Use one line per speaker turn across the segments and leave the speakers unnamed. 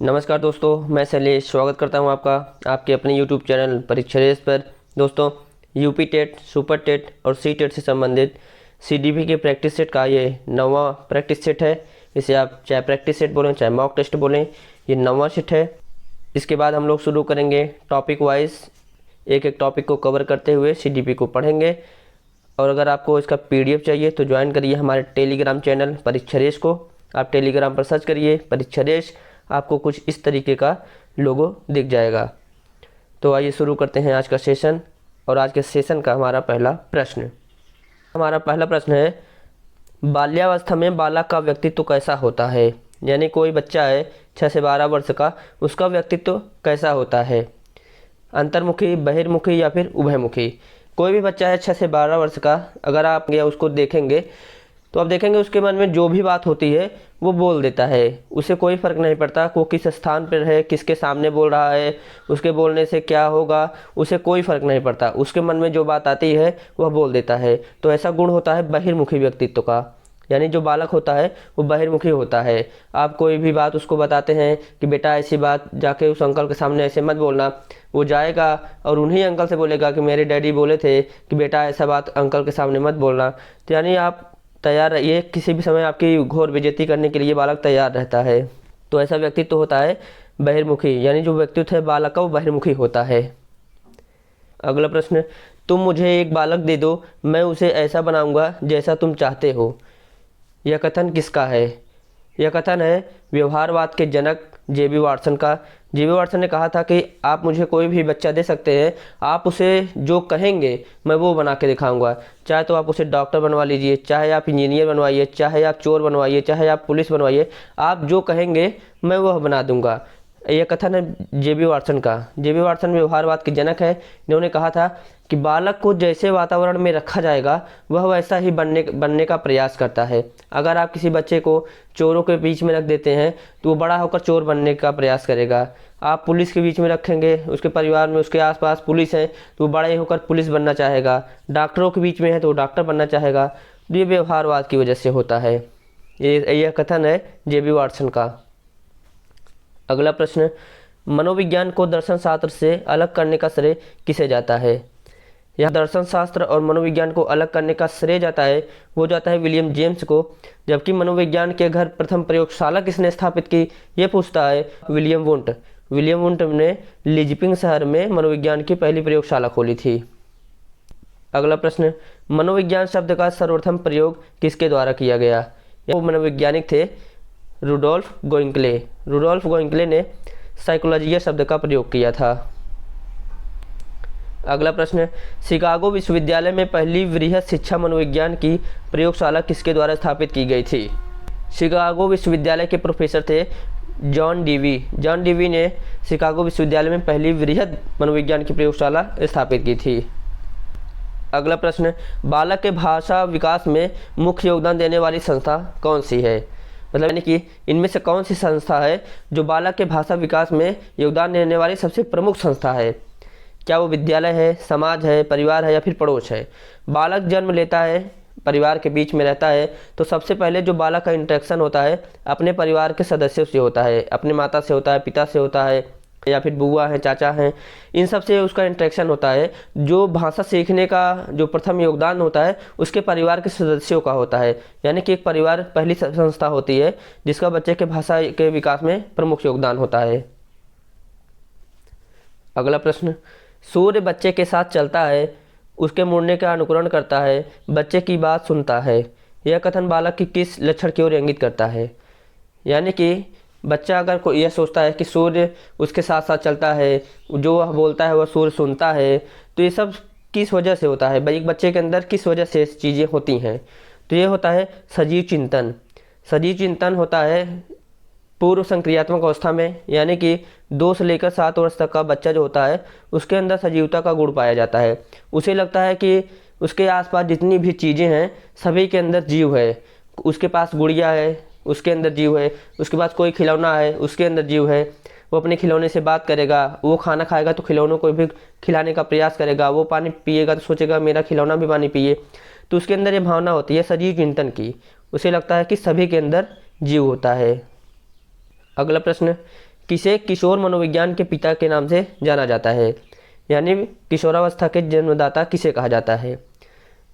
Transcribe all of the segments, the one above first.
नमस्कार दोस्तों, मैं शैलेश स्वागत करता हूं आपका आपके अपने यूट्यूब चैनल परीक्षा रेस पर। दोस्तों, यूपी टेट, सुपर टेट और सी टेट से संबंधित सीडीपी के प्रैक्टिस सेट का ये 9वां प्रैक्टिस सेट है। इसे आप चाहे प्रैक्टिस सेट बोलें चाहे मॉक टेस्ट बोलें, ये 9वां सेट है। इसके बाद हम लोग शुरू करेंगे टॉपिक वाइज, एक एक टॉपिक को कवर करते हुए सीडीपी को पढ़ेंगे। और अगर आपको इसका पीडीएफ चाहिए तो ज्वाइन करिए हमारे टेलीग्राम चैनल परीक्षा रेस को। आप टेलीग्राम पर सर्च करिए परीक्षा रेस, आपको कुछ इस तरीके का लोगो दिख जाएगा। तो आइए शुरू करते हैं आज का सेशन। और आज के सेशन का हमारा पहला प्रश्न है, बाल्यावस्था में बालक का व्यक्तित्व कैसा होता है। यानी कोई बच्चा है 6 से 12 वर्ष का, उसका व्यक्तित्व कैसा होता है, अंतर्मुखी, बहिर्मुखी या फिर उभयमुखी। कोई भी बच्चा है 6 से 12 वर्ष का, अगर आप उसको देखेंगे तो आप देखेंगे उसके मन में जो भी बात होती है वो बोल देता है। उसे कोई फ़र्क नहीं पड़ता वो किस स्थान पर है, किसके सामने बोल रहा है, उसके बोलने से क्या होगा, उसे कोई फ़र्क नहीं पड़ता। उसके मन में जो बात आती है वह बोल देता है। तो ऐसा गुण होता है बहिर्मुखी व्यक्तित्व का। यानी जो बालक होता है वो बहिर्मुखी होता है। आप कोई भी बात उसको बताते हैं कि बेटा ऐसी बात जाके उस अंकल के सामने ऐसे मत बोलना, वो जाएगा और उन्हीं अंकल से बोलेगा कि मेरे डैडी बोले थे कि बेटा ऐसा बात अंकल के सामने मत बोलना। तो यानी आप तैयार रहिए, किसी भी समय आपकी घोर बेइज्जती करने के लिए बालक तैयार रहता है। तो ऐसा व्यक्तित्व होता है बहिर्मुखी, यानी जो व्यक्तित्व है बालक का वो बहिर्मुखी होता है। अगला प्रश्न, तुम मुझे एक बालक दे दो, मैं उसे ऐसा बनाऊंगा जैसा तुम चाहते हो। यह कथन किसका है? यह कथन है व्यवहारवाद के जनक जेबी वाटसन का। जेबी वाटसन ने कहा था कि आप मुझे कोई भी बच्चा दे सकते हैं, आप उसे जो कहेंगे मैं वो बना के दिखाऊंगा। चाहे तो आप उसे डॉक्टर बनवा लीजिए, चाहे आप इंजीनियर बनवाइए, चाहे आप चोर बनवाइए, चाहे आप पुलिस बनवाइए, आप जो कहेंगे मैं वह बना दूंगा। यह कथन है जेबी वाटसन का। जेबी वाटसन व्यवहारवाद के जनक है। इन्होंने कहा था कि बालक को जैसे वातावरण में रखा जाएगा वह वैसा ही बनने का प्रयास करता है। अगर आप किसी बच्चे को चोरों के बीच में रख देते हैं तो वो बड़ा होकर चोर बनने का प्रयास करेगा। आप पुलिस के बीच में रखेंगे, उसके परिवार में उसके आसपास पुलिस है तो वो बड़ा ही होकर पुलिस बनना चाहेगा। डॉक्टरों के बीच में है तो वो डॉक्टर बनना चाहेगा। तो ये व्यवहारवाद की वजह से होता है। यह कथन है जेबी वाटसन का। अगला प्रश्न, मनोविज्ञान को दर्शन शास्त्र से अलग करने का श्रेय किसे जाता है। यहाँ दर्शन शास्त्र और मनोविज्ञान को अलग करने का श्रेय जाता है, वो जाता है विलियम जेम्स को। जबकि मनोविज्ञान के घर प्रथम प्रयोगशाला किसने स्थापित की, ये पूछता है विलियम वुंट। विलियम वुंट ने लिजपिंग शहर में मनोविज्ञान की पहली प्रयोगशाला खोली थी। अगला प्रश्न, मनोविज्ञान शब्द का सर्वप्रथम प्रयोग किसके द्वारा किया गया। वो मनोवैज्ञानिक थे रुडोल्फ गोइंकले। रुडोल्फ गोइंकले ने साइकोलॉजिया शब्द का प्रयोग किया था। अगला प्रश्न, शिकागो विश्वविद्यालय में पहली वृहद शिक्षा मनोविज्ञान की प्रयोगशाला किसके द्वारा स्थापित की गई थी। शिकागो विश्वविद्यालय के प्रोफेसर थे जॉन डीवी। जॉन डीवी ने शिकागो विश्वविद्यालय में पहली वृहद मनोविज्ञान की प्रयोगशाला स्थापित की थी। अगला प्रश्न, बालक के भाषा विकास में मुख्य योगदान देने वाली संस्था कौन सी है। मतलब यानी कि इनमें से कौन सी संस्था है जो बालक के भाषा विकास में योगदान देने वाली सबसे प्रमुख संस्था है। क्या वो विद्यालय है, समाज है, परिवार है या फिर पड़ोस है। बालक जन्म लेता है, परिवार के बीच में रहता है, तो सबसे पहले जो बालक का इंटरेक्शन होता है अपने परिवार के सदस्यों से होता है। अपने माता से होता है, पिता से होता है, या फिर बुआ हैं, चाचा हैं, इन सब से उसका इंटरेक्शन होता है। जो भाषा सीखने का जो प्रथम योगदान होता है उसके परिवार के सदस्यों का होता है। यानी कि एक परिवार पहली संस्था होती है जिसका बच्चे के भाषा के विकास में प्रमुख योगदान होता है। अगला प्रश्न, सूर्य बच्चे के साथ चलता है, उसके मुड़ने का अनुकरण करता है, बच्चे की बात सुनता है। यह कथन बालक की किस लक्षण की ओर इंगित करता है। यानी कि बच्चा अगर कोई यह सोचता है कि सूर्य उसके साथ साथ चलता है, जो वह बोलता है वह सूर्य सुनता है, तो ये सब किस वजह से होता है, भाई एक बच्चे के अंदर किस वजह से चीज़ें होती हैं। तो ये होता है सजीव चिंतन। सजीव चिंतन होता है पूर्व संक्रियात्मक अवस्था में, यानी कि 2 से लेकर 7 वर्ष तक का बच्चा जो होता है उसके अंदर सजीवता का गुण पाया जाता है। उसे लगता है कि उसके आसपास जितनी भी चीज़ें हैं सभी के अंदर जीव है। उसके पास गुड़िया है, उसके अंदर जीव है। उसके पास कोई खिलौना है, उसके अंदर जीव है। वो अपने खिलौने से बात करेगा, वो खाना खाएगा तो खिलौनों को भी खिलाने का प्रयास करेगा, वो पानी पिएगा तो सोचेगा मेरा खिलौना भी पानी पिए। तो उसके अंदर ये भावना होती है सजीव चिंतन की। उसे लगता है कि सभी के अंदर जीव होता है। अगला प्रश्न, किसे किशोर मनोविज्ञान के पिता के नाम से जाना जाता है, यानी किशोरावस्था के जन्मदाता किसे कहा जाता है?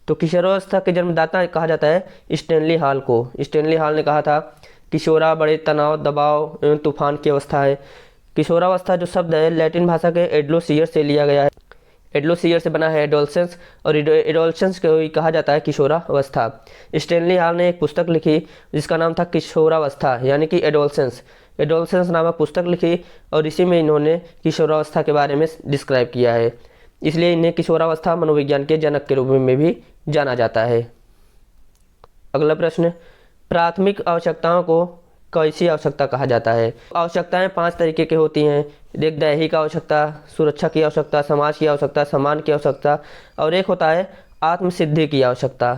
तो किशोरावस्था के जन्मदाता कहा जाता है स्टैनली हॉल को। स्टैनली हॉल ने कहा था किशोरा बड़े तनाव, दबाव एवं तूफान की अवस्था है। किशोरावस्था जो शब्द है लैटिन भाषा के एडोलसियर से लिया गया है। एडोलसियर से बना है एडोलसेंस, और एडोलसेंस को ही कहा जाता है किशोरावस्था। स्टैनली हॉल ने एक पुस्तक लिखी जिसका नाम था किशोरावस्था यानी कि एडोलसेंस। एडोलसेंस नामक पुस्तक लिखी और इसी में इन्होंने किशोरावस्था के बारे में डिस्क्राइब किया है, इसलिए इन्हें किशोरावस्था मनोविज्ञान के जनक के रूप में भी जाना जाता है। अगला प्रश्न, प्राथमिक आवश्यकताओं को कैसी आवश्यकता कहा जाता है? आवश्यकताएं 5 तरीके की होती हैं। एक दैहिक आवश्यकता, सुरक्षा की आवश्यकता, समाज की आवश्यकता, सम्मान की आवश्यकता, और एक होता है आत्मसिद्धि की आवश्यकता।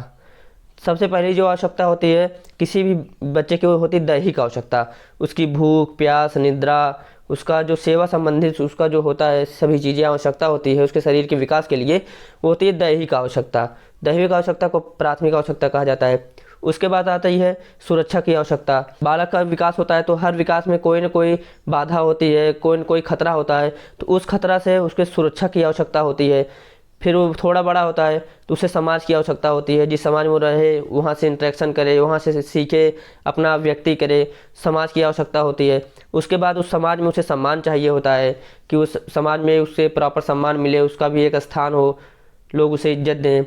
सबसे पहली जो आवश्यकता होती है किसी भी बच्चे की, वो होती है दैहिक आवश्यकता। उसकी भूख, प्यास, निद्रा, उसका जो सेवा संबंधित उसका जो होता है सभी चीज़ें आवश्यकता होती है उसके शरीर के विकास के लिए, वो होती है दैहिक आवश्यकता। दैहिक आवश्यकता को प्राथमिक आवश्यकता कहा जाता है। उसके बाद आती है सुरक्षा की आवश्यकता। बालक का विकास होता है तो हर विकास में कोई न कोई बाधा होती है, कोई न कोई खतरा होता है, तो उस खतरा से उसके सुरक्षा की आवश्यकता होती है। फिर वो थोड़ा बड़ा होता है तो उसे समाज की आवश्यकता होती है, जिस समाज में रहे वहाँ से इंटरेक्शन करे, वहाँ से सीखे, अपना व्यक्ति करे, समाज की आवश्यकता होती है। उसके बाद उस समाज में उसे सम्मान चाहिए होता है कि उस समाज में उससे प्रॉपर सम्मान मिले, उसका भी एक स्थान हो, लोग उसे इज्जत दें।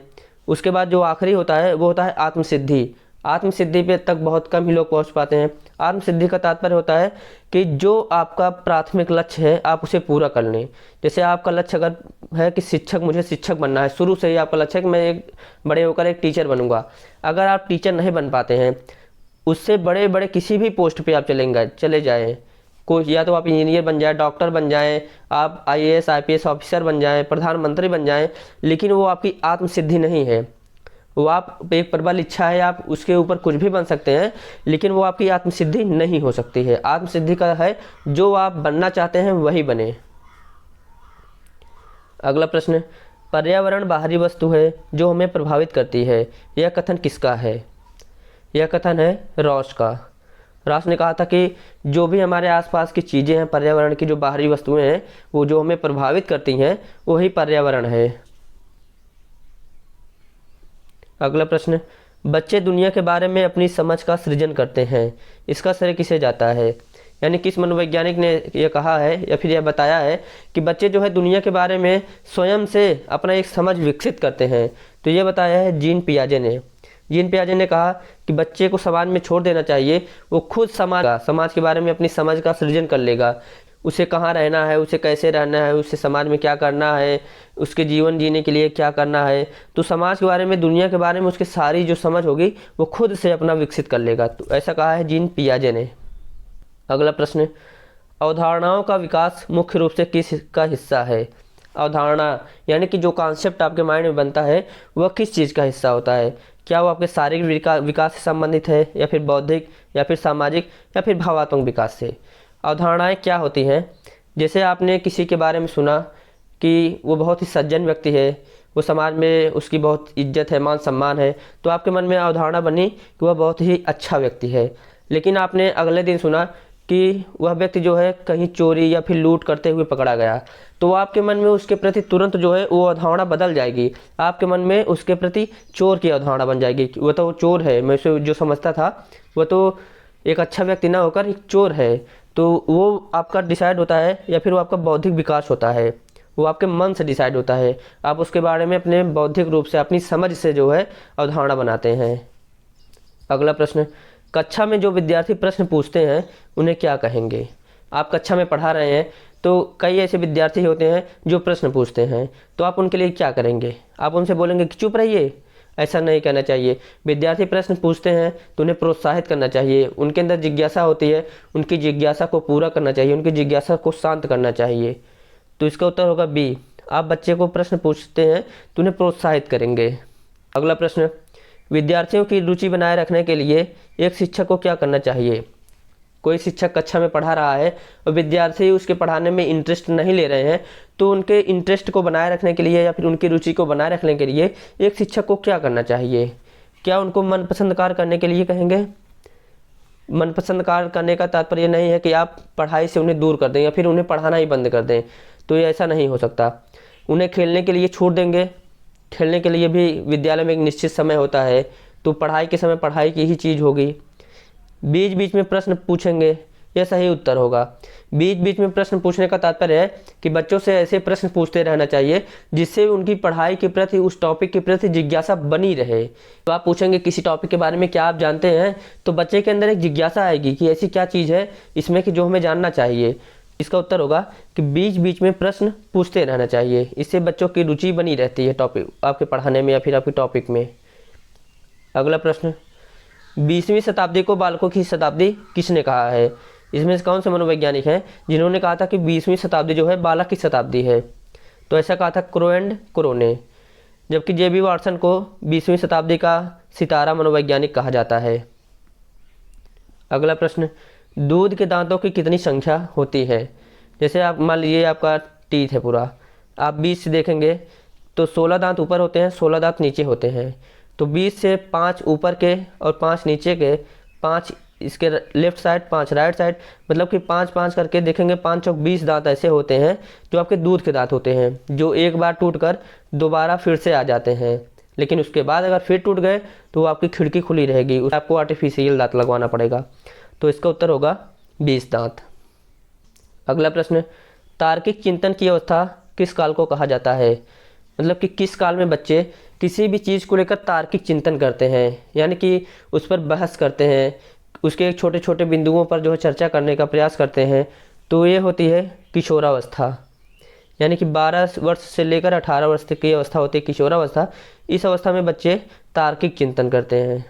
उसके बाद जो आखिरी होता है वो होता है आत्मसिद्धि। आत्मसिद्धि पे तक बहुत कम ही लोग पहुंच पाते हैं। आत्मसिद्धि का तात्पर्य होता है कि जो आपका प्राथमिक लक्ष्य है आप उसे पूरा कर लें। जैसे आपका लक्ष्य अगर है कि शिक्षक, मुझे शिक्षक बनना है, शुरू से ही आपका लक्ष्य है कि मैं एक बड़े होकर एक टीचर बनूंगा। अगर आप टीचर नहीं बन पाते हैं, उससे बड़े बड़े किसी भी पोस्ट पे आप चले जाएँ, कोई या तो आप इंजीनियर बन जाए, डॉक्टर बन जाएं, आप IAS IPS ऑफिसर बन जाएं, प्रधानमंत्री बन जाएं, लेकिन वो आपकी आत्मसिद्धि नहीं है। वो आप एक प्रबल इच्छा है, आप उसके ऊपर कुछ भी बन सकते हैं, लेकिन वो आपकी आत्मसिद्धि नहीं हो सकती है। आत्मसिद्धि का है जो आप बनना चाहते हैं वही बने। अगला प्रश्न, पर्यावरण बाहरी वस्तु है जो हमें प्रभावित करती है, यह कथन किसका है? यह कथन है रॉस का। रॉस ने कहा था कि जो भी हमारे आसपास की चीज़ें हैं, पर्यावरण की जो बाहरी वस्तुएं हैं, वो जो हमें प्रभावित करती हैं वही पर्यावरण है। अगला प्रश्न, बच्चे दुनिया के बारे में अपनी समझ का सृजन करते हैं, इसका श्रेय किसे जाता है? यानी किस मनोवैज्ञानिक ने यह कहा है या फिर यह बताया है कि बच्चे जो है दुनिया के बारे में स्वयं से अपना एक समझ विकसित करते हैं? तो ये बताया है जीन पियाजे ने। जीन पियाजे ने कहा कि बच्चे को समाज में छोड़ देना चाहिए, वो खुद समाज के बारे में अपनी समझ का सृजन कर लेगा। उसे कहाँ रहना है, उसे कैसे रहना है, उसे समाज में क्या करना है, उसके जीवन जीने के लिए क्या करना है, तो समाज के बारे में, दुनिया के बारे में उसकी सारी जो समझ होगी वो खुद से अपना विकसित कर लेगा। तो ऐसा कहा है जीन पियाजे ने। अगला प्रश्न, अवधारणाओं का विकास मुख्य रूप से किसका हिस्सा है? अवधारणा यानी कि जो कॉन्सेप्ट आपके माइंड में बनता है वह किस चीज़ का हिस्सा होता है? क्या वो आपके शारीरिक विकास से संबंधित है, या फिर बौद्धिक, या फिर सामाजिक, या फिर भावात्मक विकास से? अवधारणाएं क्या होती हैं? जैसे आपने किसी के बारे में सुना कि वो बहुत ही सज्जन व्यक्ति है, वो समाज में उसकी बहुत इज्जत है, मान सम्मान है, तो आपके मन में अवधारणा बनी कि वह बहुत ही अच्छा व्यक्ति है। लेकिन आपने अगले दिन सुना कि वह व्यक्ति जो है कहीं चोरी या फिर लूट करते हुए पकड़ा गया, तो आपके मन में उसके प्रति तुरंत जो है वो अवधारणा बदल जाएगी। आपके मन में उसके प्रति चोर की अवधारणा बन जाएगी। वह तो चोर है, मैं उसे जो समझता था वह तो एक अच्छा व्यक्ति ना होकर एक चोर है। तो वो आपका डिसाइड होता है, या फिर वो आपका बौद्धिक विकास होता है, वो आपके मन से डिसाइड होता है। आप उसके बारे में अपने बौद्धिक रूप से, अपनी समझ से जो है अवधारणा बनाते हैं। अगला प्रश्न, कक्षा में जो विद्यार्थी प्रश्न पूछते हैं उन्हें क्या कहेंगे? आप कक्षा में पढ़ा रहे हैं तो कई ऐसे विद्यार्थी होते हैं जो प्रश्न पूछते हैं, तो आप उनके लिए क्या करेंगे? आप उनसे बोलेंगे कि चुप रहिए? ऐसा नहीं कहना चाहिए। विद्यार्थी प्रश्न पूछते हैं तो उन्हें प्रोत्साहित करना चाहिए। उनके अंदर जिज्ञासा होती है, उनकी जिज्ञासा को पूरा करना चाहिए, उनकी जिज्ञासा को शांत करना चाहिए। तो इसका उत्तर होगा बी। आप बच्चे को प्रश्न पूछते हैं तो उन्हें प्रोत्साहित करेंगे। अगला प्रश्न, विद्यार्थियों की रुचि बनाए रखने के लिए एक शिक्षक को क्या करना चाहिए? कोई शिक्षक कक्षा में पढ़ा रहा है और विद्यार्थी उसके पढ़ाने में इंटरेस्ट नहीं ले रहे हैं, तो उनके इंटरेस्ट को बनाए रखने के लिए या फिर उनकी रुचि को बनाए रखने के लिए एक शिक्षक को क्या करना चाहिए? क्या उनको मनपसंद कार्य करने के लिए कहेंगे? मनपसंद कार्य करने का तात्पर्य नहीं है कि आप पढ़ाई से उन्हें दूर कर दें या फिर उन्हें पढ़ाना ही बंद कर दें, तो ये ऐसा नहीं हो सकता। उन्हें खेलने के लिए छूट देंगे, खेलने के लिए भी विद्यालय में एक निश्चित समय होता है, तो पढ़ाई के समय पढ़ाई की ही चीज़ होगी। बीच बीच में प्रश्न पूछेंगे, यह सही उत्तर होगा। बीच बीच में प्रश्न पूछने का तात्पर्य है कि बच्चों से ऐसे प्रश्न पूछते रहना चाहिए जिससे उनकी पढ़ाई के प्रति, उस टॉपिक के प्रति जिज्ञासा बनी रहे। तो आप पूछेंगे किसी टॉपिक के बारे में क्या आप जानते हैं, तो बच्चे के अंदर एक जिज्ञासा आएगी कि ऐसी क्या चीज़ है इसमें कि जो हमें जानना चाहिए। इसका उत्तर होगा कि बीच बीच में प्रश्न पूछते रहना चाहिए, इससे बच्चों की रुचि बनी रहती है टॉपिक आपके पढ़ाने में या फिर आपके टॉपिक में। अगला प्रश्न, 20वीं शताब्दी को बालकों की शताब्दी किसने कहा है? इसमें से कौन से मनोवैज्ञानिक हैं जिन्होंने कहा था कि 20वीं शताब्दी जो है बालक की शताब्दी है? तो ऐसा कहा था क्रो एंड क्रो ने, जबकि जेबी वाटसन को 20वीं शताब्दी का सितारा मनोवैज्ञानिक कहा जाता है। अगला प्रश्न, दूध के दांतों की कितनी संख्या होती है? जैसे आप मान लीजिए आपका टीथ है पूरा, आप 20 से देखेंगे तो 16 दांत ऊपर होते हैं, 16 दांत नीचे होते हैं। तो 20 से 5 ऊपर के और 5 नीचे के, 5 इसके लेफ्ट साइड, 5 राइट साइड, मतलब कि 5-5 करके देखेंगे, 5 चौक 20 दांत ऐसे होते हैं जो आपके दूध के दांत होते हैं, जो एक बार टूटकर दोबारा फिर से आ जाते हैं। लेकिन उसके बाद अगर फिर टूट गए तो वो आपकी खिड़की खुली रहेगी, आपको आर्टिफिशियल दांत लगवाना पड़ेगा। तो इसका उत्तर होगा 20 दांत। अगला प्रश्न, तार्किक चिंतन की अवस्था किस काल को कहा जाता है? मतलब कि किस काल में बच्चे किसी भी चीज़ को लेकर तार्किक चिंतन करते हैं, यानी कि उस पर बहस करते हैं, उसके छोटे छोटे बिंदुओं पर जो है चर्चा करने का प्रयास करते हैं। तो ये होती है किशोरावस्था, यानी कि 12 वर्ष से लेकर 18 वर्ष तक की अवस्था होती है किशोरावस्था। इस अवस्था में बच्चे तार्किक चिंतन करते हैं।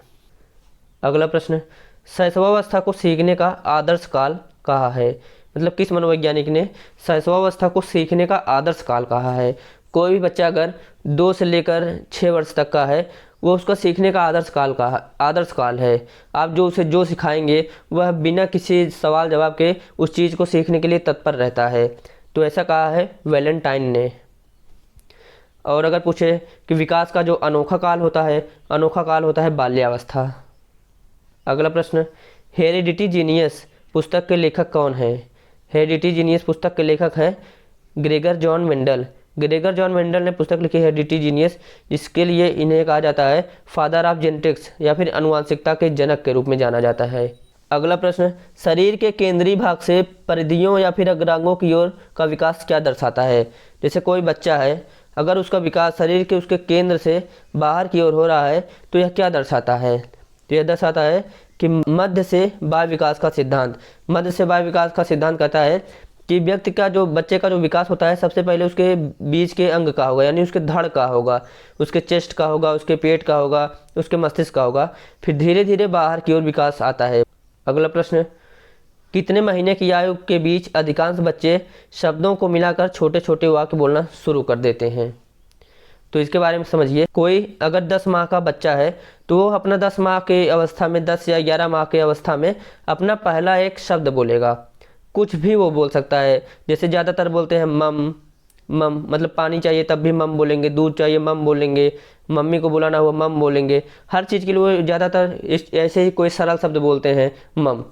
अगला प्रश्न, शैशवावस्था को सीखने का आदर्श काल कहा है? मतलब किस मनोवैज्ञानिक ने शैशवावस्था को सीखने का आदर्श काल कहा है? कोई भी बच्चा अगर 2 से लेकर 6 वर्ष तक का है, वो उसका सीखने का आदर्श काल है। आप जो उसे जो सिखाएंगे वह बिना किसी सवाल जवाब के उस चीज़ को सीखने के लिए तत्पर रहता है। तो ऐसा कहा है वैलेंटाइन ने। और अगर पूछे कि विकास का जो अनोखा काल होता है बाल्यावस्था। अगला प्रश्न, हेरिडिटी जीनियस पुस्तक के लेखक कौन है? हेरिडिटी जीनियस पुस्तक के लेखक हैं Gregor John Mendel. Gregor John Mendel ने पुस्तक लिखी है हेरिडिटी जीनियस, जिसके लिए इन्हें कहा जाता है फादर ऑफ जेनेटिक्स या फिर आनुवंशिकता के जनक के रूप में जाना जाता है। अगला प्रश्न, शरीर के केंद्रीय भाग से परिधियों या फिर अग्रांगों की ओर का विकास क्या दर्शाता है? जैसे कोई बच्चा है, अगर उसका विकास शरीर के उसके केंद्र से बाहर की ओर हो रहा है तो यह क्या दर्शाता है? तो यह दर्शाता है कि मध्य से बाह्य विकास का सिद्धांत कहता है कि व्यक्ति का जो बच्चे का जो विकास होता है सबसे पहले उसके बीच के अंग का होगा, यानी उसके धड़ का होगा, उसके चेस्ट का होगा, उसके पेट का होगा, उसके मस्तिष्क का होगा, फिर धीरे धीरे बाहर की ओर विकास आता है। अगला प्रश्न, कितने महीने की आयु के बीच अधिकांश बच्चे शब्दों को मिलाकर छोटे छोटे वाक्य बोलना शुरू कर देते हैं? तो इसके बारे में समझिए। कोई अगर 10 माह का बच्चा है तो वो अपना 10 माह के अवस्था में, 10 या 11 माह के अवस्था में अपना पहला एक शब्द बोलेगा। कुछ भी वो बोल सकता है, जैसे ज़्यादातर बोलते हैं मम, मतलब पानी चाहिए तब भी मम बोलेंगे, दूध चाहिए मम बोलेंगे, मम्मी को बुलाना हुआ मम बोलेंगे। हर चीज़ के लिए वो ज़्यादातर ऐसे ही कोई सरल शब्द बोलते हैं मम।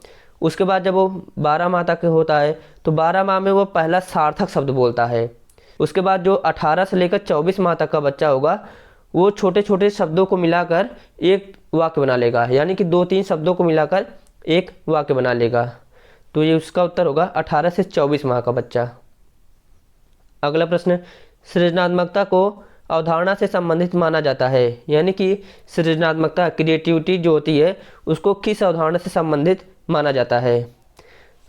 उसके बाद जब वो 12 माह तक होता है तो 12 माह में वो पहला सार्थक शब्द बोलता है। उसके बाद जो 18 से लेकर 24 माह तक का बच्चा होगा वो छोटे छोटे शब्दों को मिलाकर एक वाक्य बना लेगा, यानी कि 2-3 शब्दों को मिलाकर एक वाक्य बना लेगा। तो ये उसका उत्तर होगा 18 से 24 माह का बच्चा। अगला प्रश्न, सृजनात्मकता को अवधारणा से संबंधित माना जाता है, यानी कि सृजनात्मकता, क्रिएटिविटी जो होती है उसको किस अवधारणा से संबंधित माना जाता है?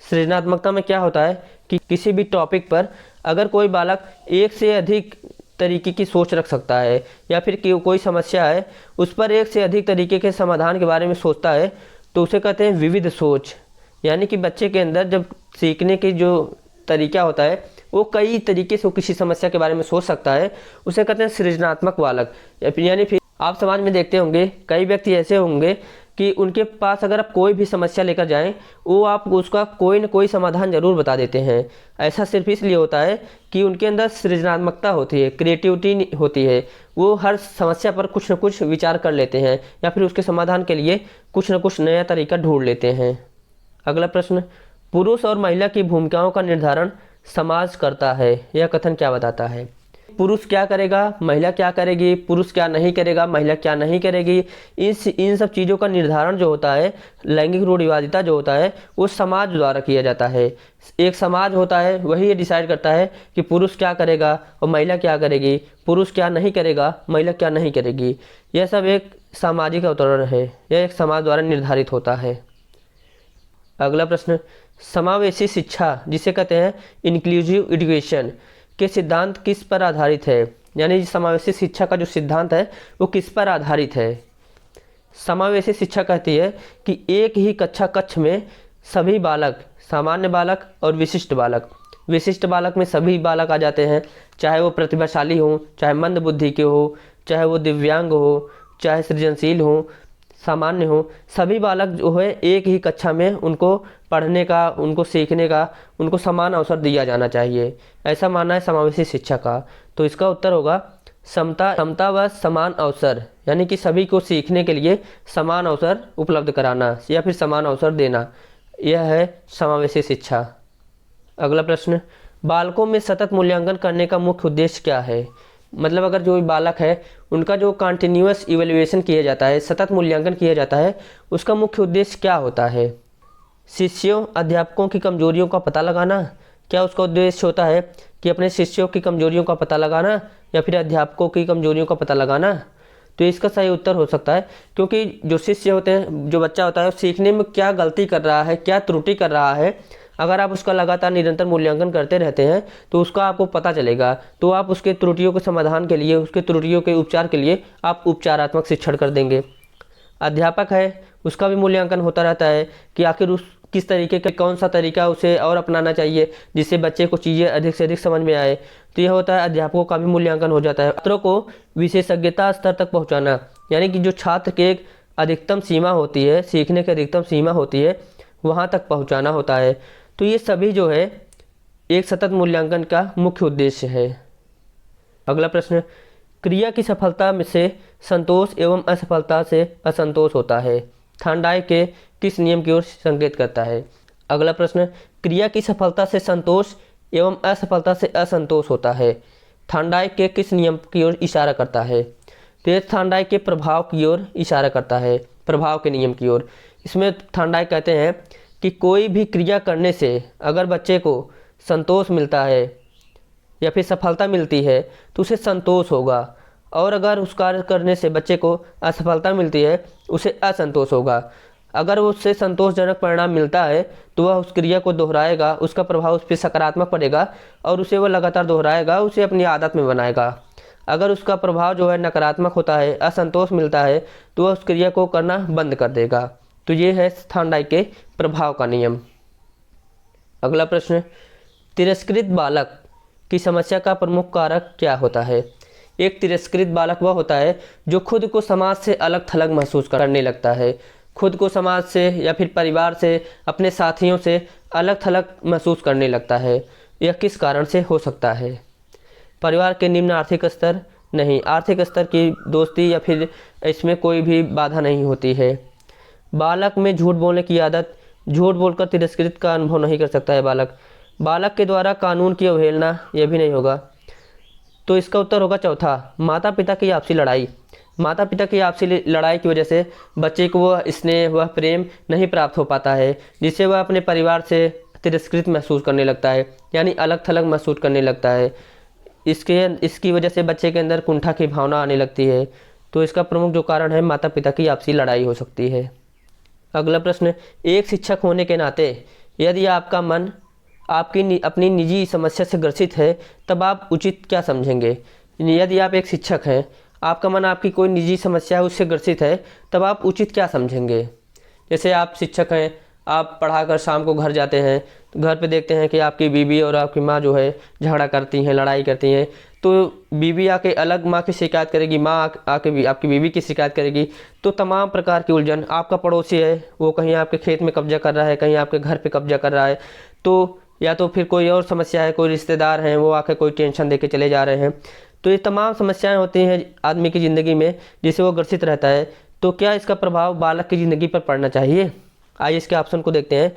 सृजनात्मकता में क्या होता है कि किसी भी टॉपिक पर अगर कोई बालक एक से अधिक तरीके की सोच रख सकता है, या फिर कि कोई समस्या है उस पर एक से अधिक तरीके के समाधान के बारे में सोचता है, तो उसे कहते हैं विविध सोच। यानी कि बच्चे के अंदर जब सीखने की जो तरीका होता है वो कई तरीके से किसी समस्या के बारे में सोच सकता है, उसे कहते हैं सृजनात्मक बालक। यानी फिर आप समाज में देखते होंगे कई व्यक्ति ऐसे होंगे कि उनके पास अगर आप कोई भी समस्या लेकर जाएं, वो आप उसका कोई न कोई समाधान ज़रूर बता देते हैं। ऐसा सिर्फ इसलिए होता है कि उनके अंदर सृजनात्मकता होती है, क्रिएटिविटी होती है। वो हर समस्या पर कुछ न कुछ विचार कर लेते हैं या फिर उसके समाधान के लिए कुछ न कुछ नया तरीका ढूंढ लेते हैं। अगला प्रश्न, पुरुष और महिला की भूमिकाओं का निर्धारण समाज करता है, यह कथन क्या बताता है? पुरुष क्या करेगा, महिला क्या करेगी, पुरुष क्या नहीं करेगा, महिला क्या नहीं करेगी, इन सब चीज़ों का निर्धारण जो होता है, लैंगिक रूढ़िवादिता जो होता है, वो समाज द्वारा किया जाता है। एक समाज होता है, वही ये डिसाइड करता है कि पुरुष क्या करेगा और महिला क्या करेगी, पुरुष क्या नहीं करेगा, महिला क्या नहीं करेगी। यह सब एक सामाजिक अवतरण है, यह एक समाज द्वारा निर्धारित होता है। अगला प्रश्न, समावेशी शिक्षा जिसे कहते हैं इंक्लूसिव एजुकेशन के सिद्धांत किस पर आधारित है? यानी समावेशी शिक्षा का जो सिद्धांत है वो किस पर आधारित है? समावेशी शिक्षा कहती है कि एक ही कक्ष में सभी बालक, सामान्य बालक और विशिष्ट बालक में सभी बालक आ जाते हैं, चाहे वो प्रतिभाशाली हो, चाहे मंद बुद्धि के हो, चाहे वो दिव्यांग हो, चाहे सृजनशील हो, सामान्य हो, सभी बालक जो है एक ही कक्षा में उनको पढ़ने का, उनको सीखने का, उनको समान अवसर दिया जाना चाहिए। ऐसा मानना है समावेशी शिक्षा का। तो इसका उत्तर होगा समता व समान अवसर, यानी कि सभी को सीखने के लिए समान अवसर उपलब्ध कराना या फिर समान अवसर देना, यह है समावेशी शिक्षा। अगला प्रश्न, बालकों में सतत मूल्यांकन करने का मुख्य उद्देश्य क्या है? मतलब अगर जो बालक है उनका जो कंटिन्यूअस इवैल्यूएशन किया जाता है, सतत मूल्यांकन किया जाता है, उसका मुख्य उद्देश्य क्या होता है? शिष्यों, अध्यापकों की कमजोरियों का पता लगाना, क्या उसका उद्देश्य होता है कि अपने शिष्यों की कमजोरियों का पता लगाना या फिर अध्यापकों की कमजोरियों का पता लगाना? तो इसका सही उत्तर हो सकता है, क्योंकि जो शिष्य होते हैं, जो बच्चा होता है, सीखने में क्या गलती कर रहा है, क्या त्रुटि कर रहा है, अगर आप उसका लगातार निरंतर मूल्यांकन करते रहते हैं तो उसका आपको पता चलेगा। तो आप उसके त्रुटियों के समाधान के लिए, उसके त्रुटियों के उपचार के लिए आप उपचारात्मक शिक्षण कर देंगे। अध्यापक है, उसका भी मूल्यांकन होता रहता है कि आखिर उस किस तरीके का, कौन सा तरीका उसे और अपनाना चाहिए जिससे बच्चे को चीज़ें अधिक से अधिक समझ में आए। तो यह होता है, अध्यापकों का भी मूल्यांकन हो जाता है। छात्रों को विशेषज्ञता स्तर तक पहुँचाना, यानी कि जो छात्र की एक अधिकतम सीमा होती है, सीखने की अधिकतम सीमा होती है, वहाँ तक पहुँचाना होता है। तो ये सभी जो है एक सतत मूल्यांकन का मुख्य उद्देश्य है। अगला प्रश्न, क्रिया की सफलता में से संतोष एवं असफलता से असंतोष होता है, थार्नडाइक के किस नियम की ओर संकेत करता है? अगला प्रश्न, क्रिया की सफलता से संतोष एवं असफलता से असंतोष होता है, थार्नडाइक के किस नियम की ओर इशारा करता है? तो ये थार्नडाइक के प्रभाव की ओर इशारा करता है, प्रभाव के नियम की ओर। इसमें थार्नडाइक कहते हैं कि कोई भी क्रिया करने से अगर बच्चे को संतोष मिलता है या फिर सफलता मिलती है तो उसे संतोष होगा, और अगर उस कार्य करने से बच्चे को असफलता मिलती है उसे असंतोष होगा। अगर उससे संतोषजनक परिणाम मिलता है तो वह उस क्रिया को दोहराएगा, उसका प्रभाव उस पर सकारात्मक पड़ेगा और उसे वह लगातार दोहराएगा, उसे अपनी आदत में बनाएगा। अगर उसका प्रभाव जो है नकारात्मक होता है, असंतोष मिलता है, तो वह उस क्रिया को करना बंद कर देगा। तो ये है थार्नडाइक के प्रभाव का नियम। अगला प्रश्न, तिरस्कृत बालक की समस्या का प्रमुख कारक क्या होता है? एक तिरस्कृत बालक वह होता है जो खुद को समाज से अलग थलग महसूस करने लगता है, खुद को समाज से या फिर परिवार से, अपने साथियों से अलग थलग महसूस करने लगता है। यह किस कारण से हो सकता है? परिवार के निम्न आर्थिक स्तर? नहीं, आर्थिक स्तर की दोस्ती या फिर इसमें कोई भी बाधा नहीं होती है। बालक में झूठ बोलने की आदत, झूठ बोलकर तिरस्कृत का अनुभव नहीं कर सकता है बालक के द्वारा कानून की अवहेलना, यह भी नहीं होगा। तो इसका उत्तर होगा चौथा, माता पिता की आपसी लड़ाई। माता पिता की आपसी लड़ाई की वजह से बच्चे को वह स्नेह, वह प्रेम नहीं प्राप्त हो पाता है, जिससे वह अपने परिवार से तिरस्कृत महसूस करने लगता है, यानी अलग थलग महसूस करने लगता है। इसकी वजह से बच्चे के अंदर कुंठा की भावना आने लगती है। तो इसका प्रमुख जो कारण है, माता पिता की आपसी लड़ाई हो सकती है। अगला प्रश्न, एक शिक्षक होने के नाते यदि आपका मन आपकी अपनी निजी समस्या से ग्रसित है तब आप उचित क्या समझेंगे? यदि आप एक शिक्षक हैं, आपका मन आपकी कोई निजी समस्या है उससे ग्रसित है, तब आप उचित क्या समझेंगे? जैसे आप शिक्षक हैं, आप पढ़ाकर शाम को घर जाते हैं, तो घर पे देखते हैं कि आपकी बीवी और आपकी माँ जो है झगड़ा करती हैं, लड़ाई करती हैं, तो बीवी आके अलग माँ की शिकायत करेगी, माँ आके भी आपकी बीवी की शिकायत करेगी। तो तमाम प्रकार की उलझन, आपका पड़ोसी है वो कहीं आपके खेत में कब्जा कर रहा है, कहीं आपके घर पे कब्जा कर रहा है, तो या तो फिर कोई और समस्या है, कोई रिश्तेदार हैं वो आके कोई टेंशन दे के चले जा रहे हैं। तो ये तमाम समस्याएं होती हैं आदमी की ज़िंदगी में जिससे वो ग्रसित रहता है। तो क्या इसका प्रभाव बालक की ज़िंदगी पर पड़ना चाहिए? आइए इसके ऑप्शन को देखते हैं।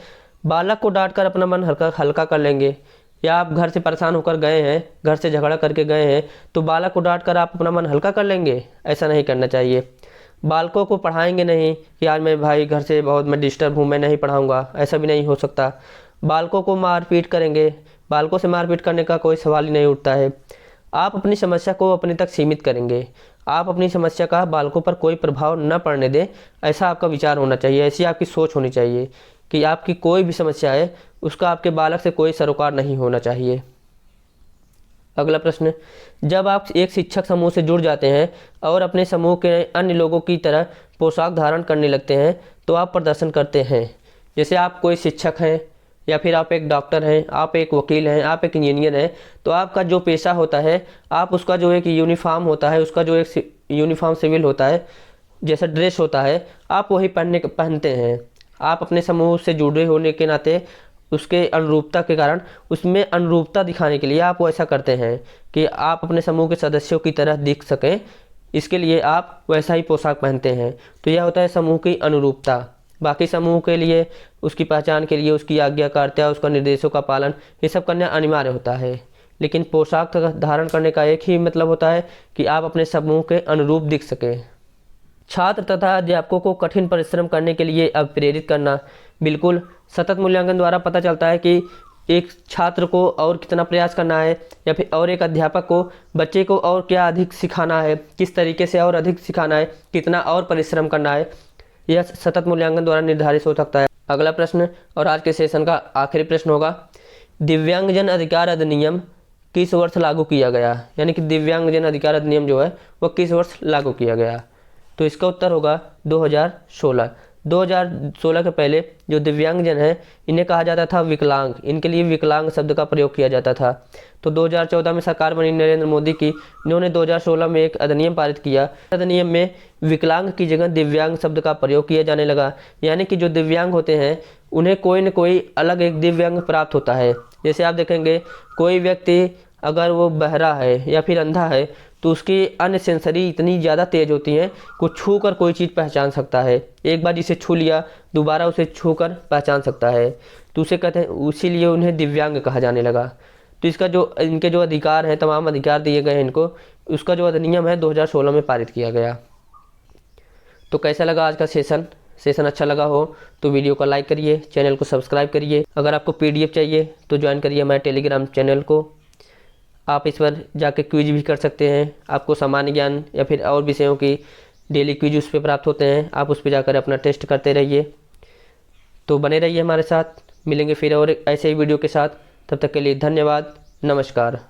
बालक को डांट कर अपना मन हल्का हल्का कर लेंगे, या आप घर से परेशान होकर गए हैं, घर से झगड़ा करके गए हैं, तो बालक को डांट कर आप अपना मन हल्का कर लेंगे? ऐसा नहीं करना चाहिए। बालकों को पढ़ाएंगे नहीं कि आज मैं भाई घर से बहुत मैं डिस्टर्ब हूँ, मैं नहीं पढ़ाऊँगा, ऐसा भी नहीं हो सकता। बालकों को मारपीट करेंगे, बालकों से मारपीट करने का कोई सवाल ही नहीं उठता है। आप अपनी समस्या को अपने तक सीमित करेंगे, आप अपनी समस्या का बालकों पर कोई प्रभाव न पड़ने दें, ऐसा आपका विचार होना चाहिए, ऐसी आपकी सोच होनी चाहिए कि आपकी कोई भी समस्या है उसका आपके बालक से कोई सरोकार नहीं होना चाहिए। अगला प्रश्न, जब आप एक शिक्षक समूह से जुड़ जाते हैं और अपने समूह के अन्य लोगों की तरह पोशाक धारण करने लगते हैं तो आप प्रदर्शन करते हैं। जैसे आप कोई शिक्षक हैं, या फिर आप एक डॉक्टर हैं, आप एक वकील हैं, आप एक इंजीनियर हैं, तो आपका जो पेशा होता है, आप उसका जो एक यूनिफॉर्म होता है, उसका जो एक यूनिफॉर्म सिविल होता है, जैसा ड्रेस होता है, आप वही पहनते हैं। आप अपने समूह से जुड़े होने के नाते उसके अनुरूपता के कारण, उसमें अनुरूपता दिखाने के लिए आप वैसा करते हैं कि आप अपने समूह के सदस्यों की तरह दिख सकें, इसके लिए आप वैसा ही पोशाक पहनते हैं। तो यह होता है समूह की अनुरूपता। बाकी समूह के लिए, उसकी पहचान के लिए उसकी आज्ञाकारिता, उसका निर्देशों का पालन, ये सब करना अनिवार्य होता है। लेकिन पोशाक धारण करने का एक ही मतलब होता है कि आप अपने समूह के अनुरूप दिख सकें। छात्र तथा अध्यापकों को कठिन परिश्रम करने के लिए अब प्रेरित करना। बिल्कुल, सतत मूल्यांकन द्वारा पता चलता है कि एक छात्र को और कितना प्रयास करना है, या फिर और एक अध्यापक को बच्चे को और क्या अधिक सिखाना है, किस तरीके से और अधिक सिखाना है, कितना और परिश्रम करना है, यह सतत मूल्यांकन द्वारा निर्धारित हो सकता है। अगला प्रश्न और आज के सेशन का आखिरी प्रश्न होगा, दिव्यांगजन अधिकार अधिनियम किस वर्ष लागू किया गया? यानी कि दिव्यांगजन अधिकार अधिनियम जो है वह किस वर्ष लागू किया गया? तो इसका उत्तर होगा 2016। 2016 के पहले जो दिव्यांगजन है इन्हें कहा जाता था विकलांग, इनके लिए विकलांग शब्द का प्रयोग किया जाता था। तो 2014 में सरकार बनी नरेंद्र मोदी की, इन्होंने 2016 में एक अधिनियम पारित किया। अधिनियम में विकलांग की जगह दिव्यांग शब्द का प्रयोग किया जाने लगा। यानी कि जो दिव्यांग होते हैं उन्हें कोई न कोई अलग एक दिव्यांग प्राप्त होता है। जैसे आप देखेंगे कोई व्यक्ति अगर वो बहरा है या फिर अंधा है तो उसकी अन्य सेंसरी इतनी ज़्यादा तेज़ होती हैं कि छू कर कोई चीज़ पहचान सकता है। एक बार जिसे छू लिया दोबारा उसे छू कर पहचान सकता है, तो उसे कहते हैं, इसीलिए उन्हें दिव्यांग कहा जाने लगा। तो इसका जो इनके जो अधिकार हैं, तमाम अधिकार दिए गए हैं इनको, उसका जो अधिनियम है 2016 में पारित किया गया। तो कैसा लगा आज का सेशन अच्छा लगा हो तो वीडियो को लाइक करिए, चैनल को सब्सक्राइब करिए। अगर आपको PDF चाहिए तो ज्वाइन करिए हमारे टेलीग्राम चैनल को। आप इस पर जाके क्विज भी कर सकते हैं, आपको सामान्य ज्ञान या फिर और विषयों की डेली क्विज उस पर प्राप्त होते हैं, आप उस पर जाकर अपना टेस्ट करते रहिए। तो बने रहिए हमारे साथ, मिलेंगे फिर और ऐसे ही वीडियो के साथ। तब तक के लिए धन्यवाद, नमस्कार।